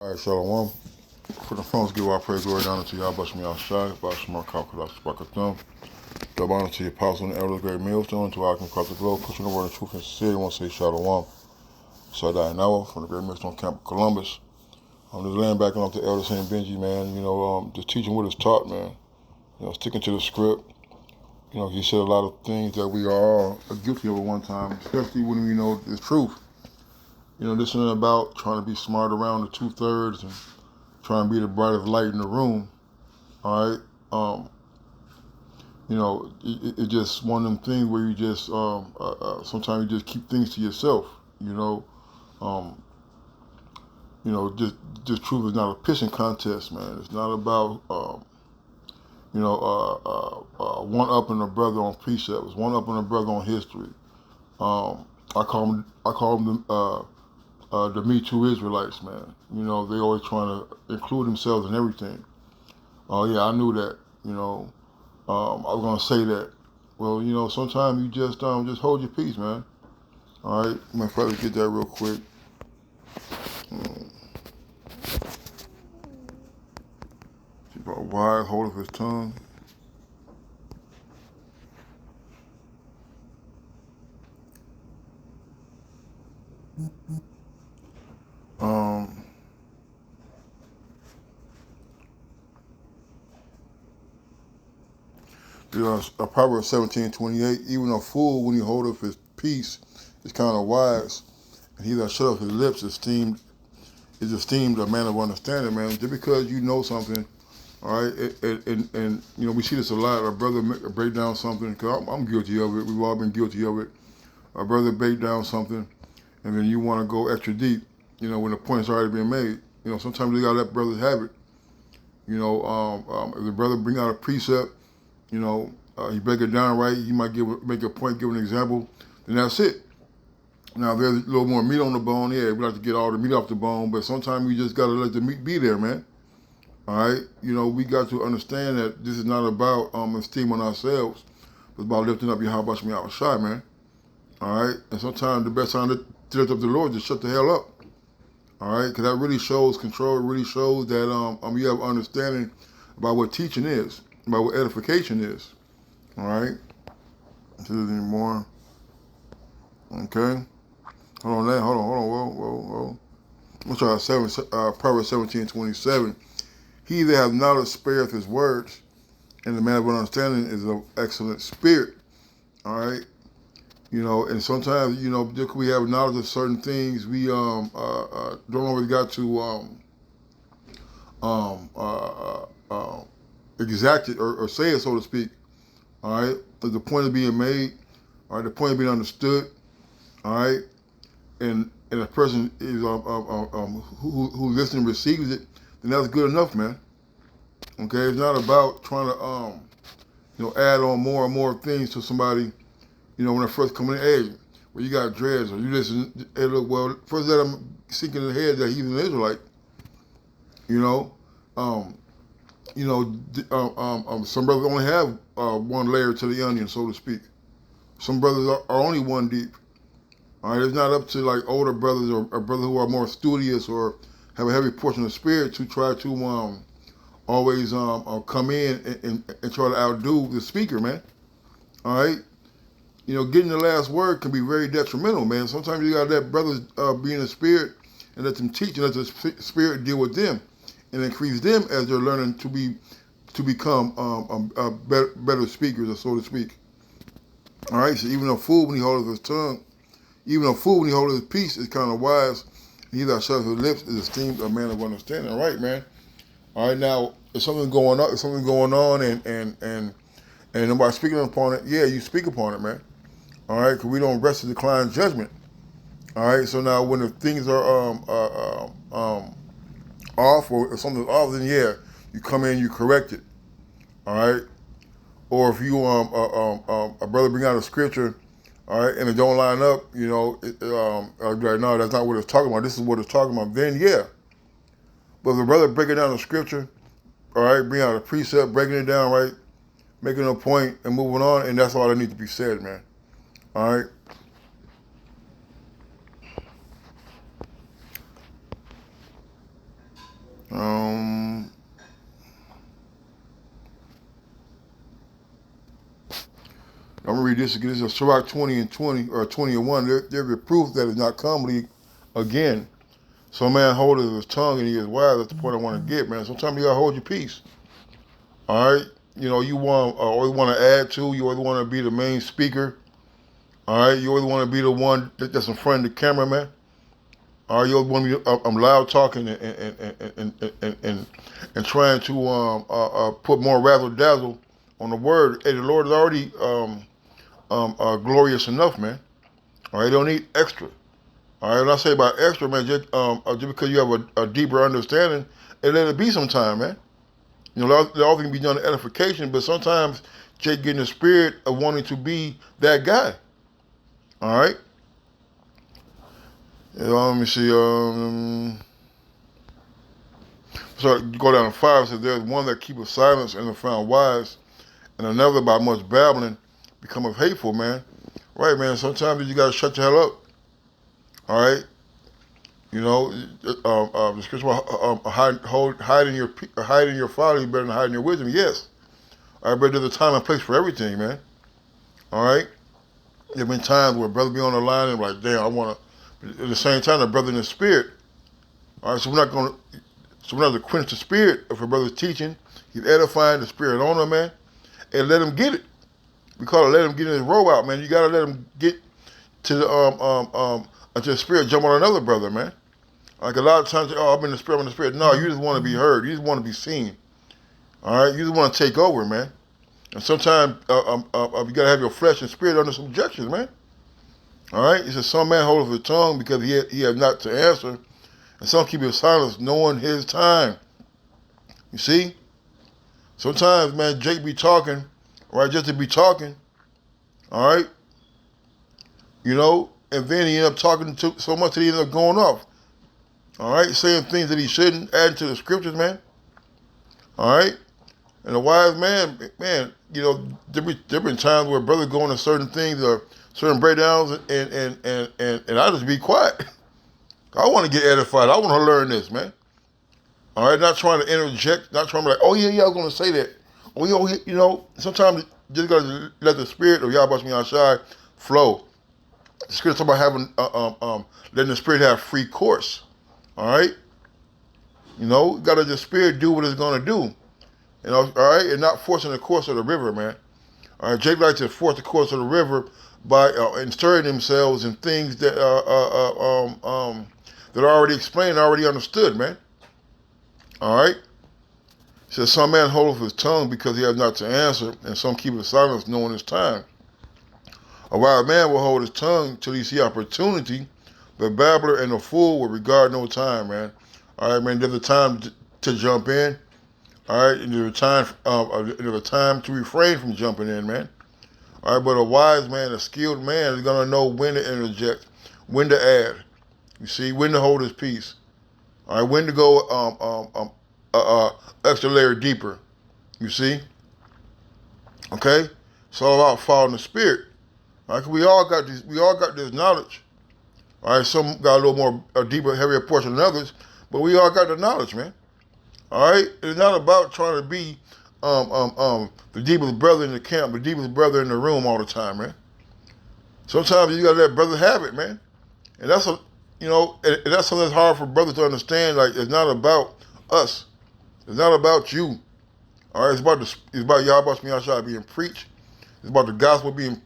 All right, Shalom. For the phones, give our praise, glory, and honor to y'all. Bless me outside. Bless my cow, thumb. Double honor to the apostle and the elder, great millstone, to our across the globe, pushing the word of truth and sincerity. I want to say Shalom. Sadai Noah from the great millstone camp of Columbus. I'm just laying back on the elder St. Benji, man. Just teaching what is taught, man. Sticking to the script. He said a lot of things that we are all guilty of at one time, especially when we know the truth. This isn't about trying to be smart around the 2/3 and trying to be the brightest light in the room. All right. It's just one of them things where you just sometimes you just keep things to yourself. Um, just truth is not a pissing contest, man. It's not about one upping a brother on precepts, one upping a brother on history. I call them the Me Too Israelites, man. They always trying to include themselves in everything. Oh yeah, I knew that. I was gonna say that. Well, sometimes you just hold your peace, man. All right, my father get that real quick. Keep a wide hold of his tongue. Um, Proverbs 17:28. Even a fool, when he holdeth his peace, is kind of wise, and he that shut up his lips is esteemed a man of understanding, man. Just because you know something, all right, and we see this a lot. Our brother break down something, because I'm guilty of it. We've all been guilty of it. Our brother break down something, and then you want to go extra deep, when the point's already been made. Sometimes we gotta let brothers have it. If the brother bring out a precept, he break it down right, he might make a point, give an example, then that's it. Now, if there's a little more meat on the bone, yeah, we like to get all the meat off the bone, but sometimes we just got to let the meat be there, man. All right? We got to understand that this is not about esteeming ourselves. It's about lifting up your how about me outside, man. All right? And sometimes the best time to lift up the Lord is to shut the hell up. All right? Because that really shows control. It really shows that you have understanding about what teaching is, about what edification is. All right? Is there any more? Okay. Hold on. Whoa. I'm sorry, Proverbs 17:27. He that hath knowledge spareth his words, and the man of understanding is of excellent spirit. All right? And sometimes, because we have knowledge of certain things, we don't always got to exact it or say it, so to speak. All right? But the point is being made, all right, the point is being understood, all right? And a person is who listens and receives it, then that's good enough, man. Okay, it's not about trying to add on more and more things to somebody. When they first come in, hey, well, you got dreads, or you listen. Hey, look, well, first let them sink in the head that he's an Israelite. Um, some brothers only have one layer to the onion, so to speak. Some brothers are only one deep. All right, it's not up to like older brothers or brothers who are more studious or have a heavy portion of spirit to try to always come in and try to outdo the speaker, man. All right, getting the last word can be very detrimental, man. Sometimes you gotta let brothers be in the spirit and let them teach and let the spirit deal with them and increase them as they're learning to become better speakers, so to speak. All right, so even a fool when he holds his tongue. Even a fool when he holds his peace is kind of wise. He that shuts his lips is esteemed a man of understanding. All right, man. All right, now if something's going on, and nobody's speaking upon it, yeah, you speak upon it, man. All right, because we don't rest to decline judgment. All right, so now when the things are off or if something's off, then yeah, you come in, you correct it. All right, or if you a brother bring out a scripture, all right, and it don't line up, I'd be like, no, that's not what it's talking about. This is what it's talking about. Then yeah, but if the brother breaking down the scripture, all right, bring out a precept, breaking it down, right, making a point and moving on, and that's all that needs to be said, man. All right. Um, I'm gonna read this again. This is Sirach 20 and 20 or 20 and 1. There be proof that is not comely again. So man holdeth his tongue and he is wise. That's the point I want to get, man. Sometimes you gotta hold your peace. All right. You know, you always want to add to. You always want to be the main speaker. All right. You always want to be the one that's in front of the camera, man. All right. You always want to be I'm loud talking and trying to put more razzle dazzle on the word. Hey, the Lord is already glorious enough, man. All right. You don't need extra. All right. When I say about extra, man, just because you have a deeper understanding, and let it be sometime, man. You know, all can be done to edification, but sometimes Jake getting the spirit of wanting to be that guy. All right. Let me see. So you go down to 5. It says there's one that keepeth silence and is found wise, and another by much babbling becometh hateful, man. Right, man. Sometimes you gotta shut your hell up. All right. You know, the scripture hiding your folly is better than hiding your wisdom. Yes. All right, but there's a time and place for everything, man. All right. There've been times where brother be on the line and like, damn, I want to. At the same time, the brother in the spirit. All right, so we're not going to quench the spirit if a brother's teaching. He's edifying the spirit on him, man, and let him get it. We call it let him get in his row out, man. You got to let him get to the until the spirit jump on another brother, man. Like a lot of times, oh, I'm in the spirit, I'm in the spirit. No, you just want to be heard. You just want to be seen. All right, you just want to take over, man. And sometimes you got to have your flesh and spirit under subjection, man. All right, he says, some man holdeth his tongue because he have not to answer, and some keep his silence knowing his time. You see? Sometimes, man, Jake be talking, right, just to be talking, all right? You know, and then he end up talking so much that he end up going off. All right, saying things that he shouldn't, adding to the scriptures, man. All right? And a wise man, you know, there been times where brothers go into certain things or certain breakdowns, and I just be quiet. I want to get edified. I want to learn this, man. All right, not trying to interject, not trying to be like, oh yeah, I was going to say that. Oh yeah, you know, sometimes you just got to let the spirit of Yahweh Shai flow. The scripture talk about having, letting the spirit have free course. All right, you know, got to let the spirit do what it's going to do. You know, all right, and not forcing the course of the river, man. All right, Jake likes to force the course of the river by inserting themselves in things that that are already explained, already understood, man. All right. He says, some man holdeth his tongue because he has not to answer, and some keep his silence knowing his time. A wise man will hold his tongue till he see opportunity. The babbler and the fool will regard no time, man. All right, man. There's a time to jump in. All right, and there's a time to refrain from jumping in, man. All right, but a wise man, a skilled man, is gonna know when to interject, when to add. You see, when to hold his peace. All right, when to go extra layer deeper. You see. Okay, it's all about following the spirit. All right, we all got this knowledge. All right, some got a little more deeper, heavier portion than others, but we all got the knowledge, man. All right, it's not about trying to be the deepest brother in the camp, the deepest brother in the room all the time, man. Sometimes you gotta let brother have it, man, and that's and that's something that's hard for brothers to understand. Like, it's not about us, it's not about you. All right, it's about Yahweh Shai being preached. It's about the gospel being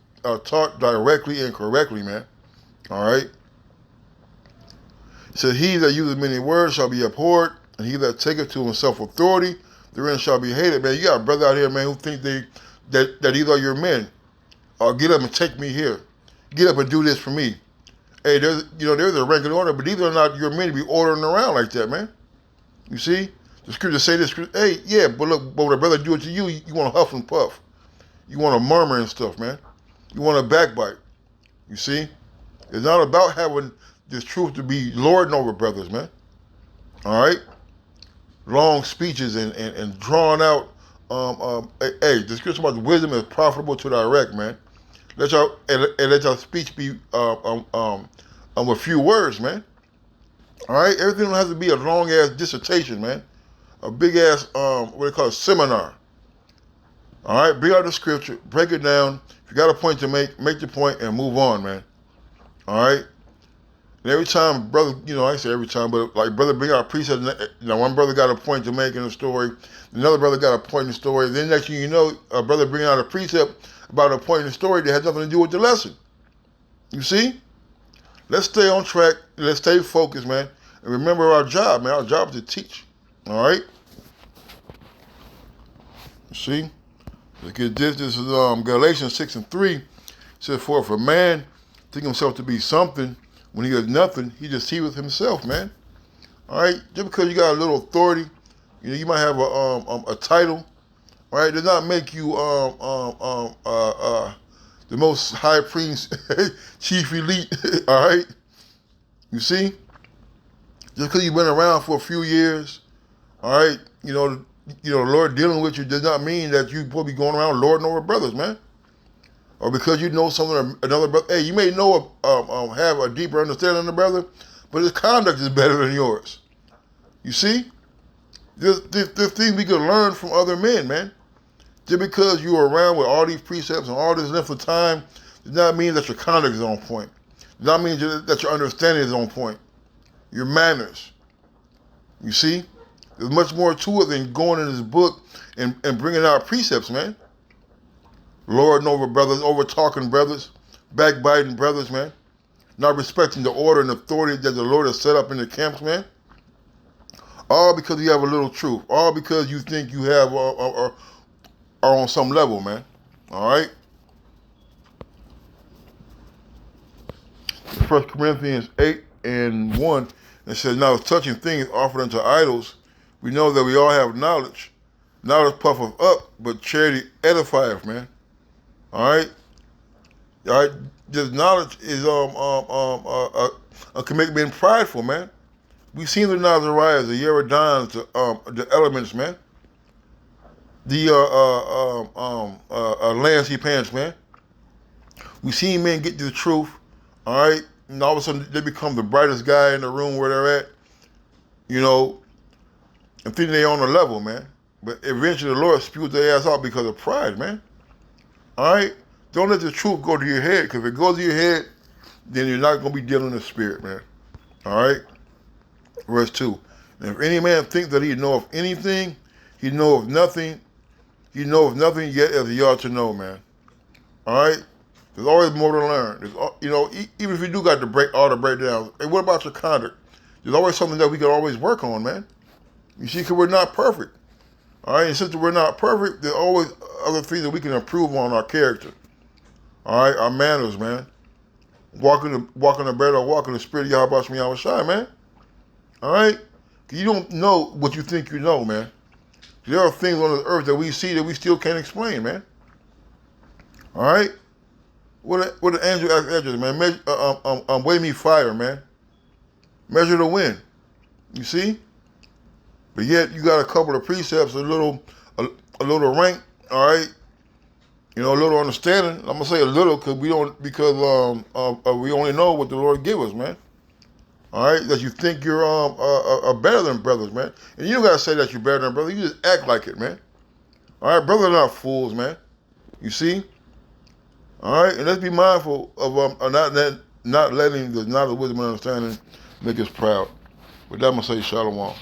taught directly and correctly, man. All right. It says, he that useth many words shall be abhorred, and he that taketh to himself authority, therein shall be hated. Man, you got a brother out here, man, who think that these are your men. Get up and take me here. Get up and do this for me. Hey, there's a rank and order, but these are not your men to be ordering around like that, man. You see? The scripture say this, hey, yeah, but look, but when a brother do it to you, you want to huff and puff. You want to murmur and stuff, man. You want to backbite. You see? It's not about having this truth to be lording over brothers, man. All right? Long speeches and drawn out. Hey, the scripture about wisdom is profitable to direct, man. Let your speech be with few words, man. All right? Everything don't have to be a long ass dissertation, man. a big ass what they call a seminar. All right, bring out the scripture, break it down. If you got a point to make your point and move on, man. All right. And every time, brother, I say every time, but like brother bring out a precept. One brother got a point to make in the story, another brother got a point in the story. Then next thing you know, a brother bring out a precept about a point in the story that has nothing to do with the lesson. You see? Let's stay on track. Let's stay focused, man. And remember our job, man. Our job is to teach. All right? You see? Look at this. This is Galatians 6:3. It says, for if a man think himself to be something, when he is nothing, he deceiveth himself, man. All right? Just because you got a little authority, you might have a title, all right, does not make you the most high priest, chief elite, all right? You see? Just because you've been around for a few years, all right, the Lord dealing with you does not mean that you're supposed to be going around lording over brothers, man. Or because you know something, another brother. Hey, you may know, have a deeper understanding of the brother, but his conduct is better than yours. You see? There's things we can learn from other men, man. Just because you're around with all these precepts and all this length of time does not mean that your conduct is on point. Does not mean that your understanding is on point. Your manners. You see? There's much more to it than going in this book and bringing out precepts, man. Lording over brothers, over talking brothers, backbiting brothers, man. Not respecting the order and authority that the Lord has set up in the camps, man. All because you have a little truth. All because you think you have are on some level, man. All right? 1 Corinthians 8:1, it says, now touching things offered unto idols, we know that we all have knowledge. Knowledge puffeth up, but charity edifieth, man. All right? All right? This knowledge is can make men prideful, man. We've seen the Nazariahs, the Yeridans, the elements, man. The Lancey Pants, man. We've seen men get to the truth, all right? And all of a sudden they become the brightest guy in the room where they're at, and think they're on a level, man. But eventually the Lord spews their ass out because of pride, man. All right? Don't let the truth go to your head, because if it goes to your head, then you're not going to be dealing in the spirit, man. All right? Verse 2. And if any man think that he knoweth anything, he knoweth nothing. He knoweth nothing yet as he ought to know, man. All right? There's always more to learn. Even if you do got all the breakdowns, hey, what about your conduct? There's always something that we can always work on, man. You see, because we're not perfect. All right? And since we're not perfect, there's always other things that we can improve on our character. All right? Our manners, man. Walking the bread or walking the spirit of Yahweh Shemi Yahushai, man. All right? You don't know what you think you know, man. There are things on the earth that we see that we still can't explain, man. All right? What the angel asked Ezra, man, weigh me fire, man. Measure the wind. You see? But yet you got a couple of precepts, a little rank, all right? A little understanding. I'm gonna say a little because we only know what the Lord give us, man. All right, that you think you're better than brothers, man. And you don't gotta say that you're better than brothers. You just act like it, man. All right, brothers are not fools, man. You see? All right, and let's be mindful of not letting the knowledge, wisdom, and understanding make us proud. With that, I'm gonna say shalom.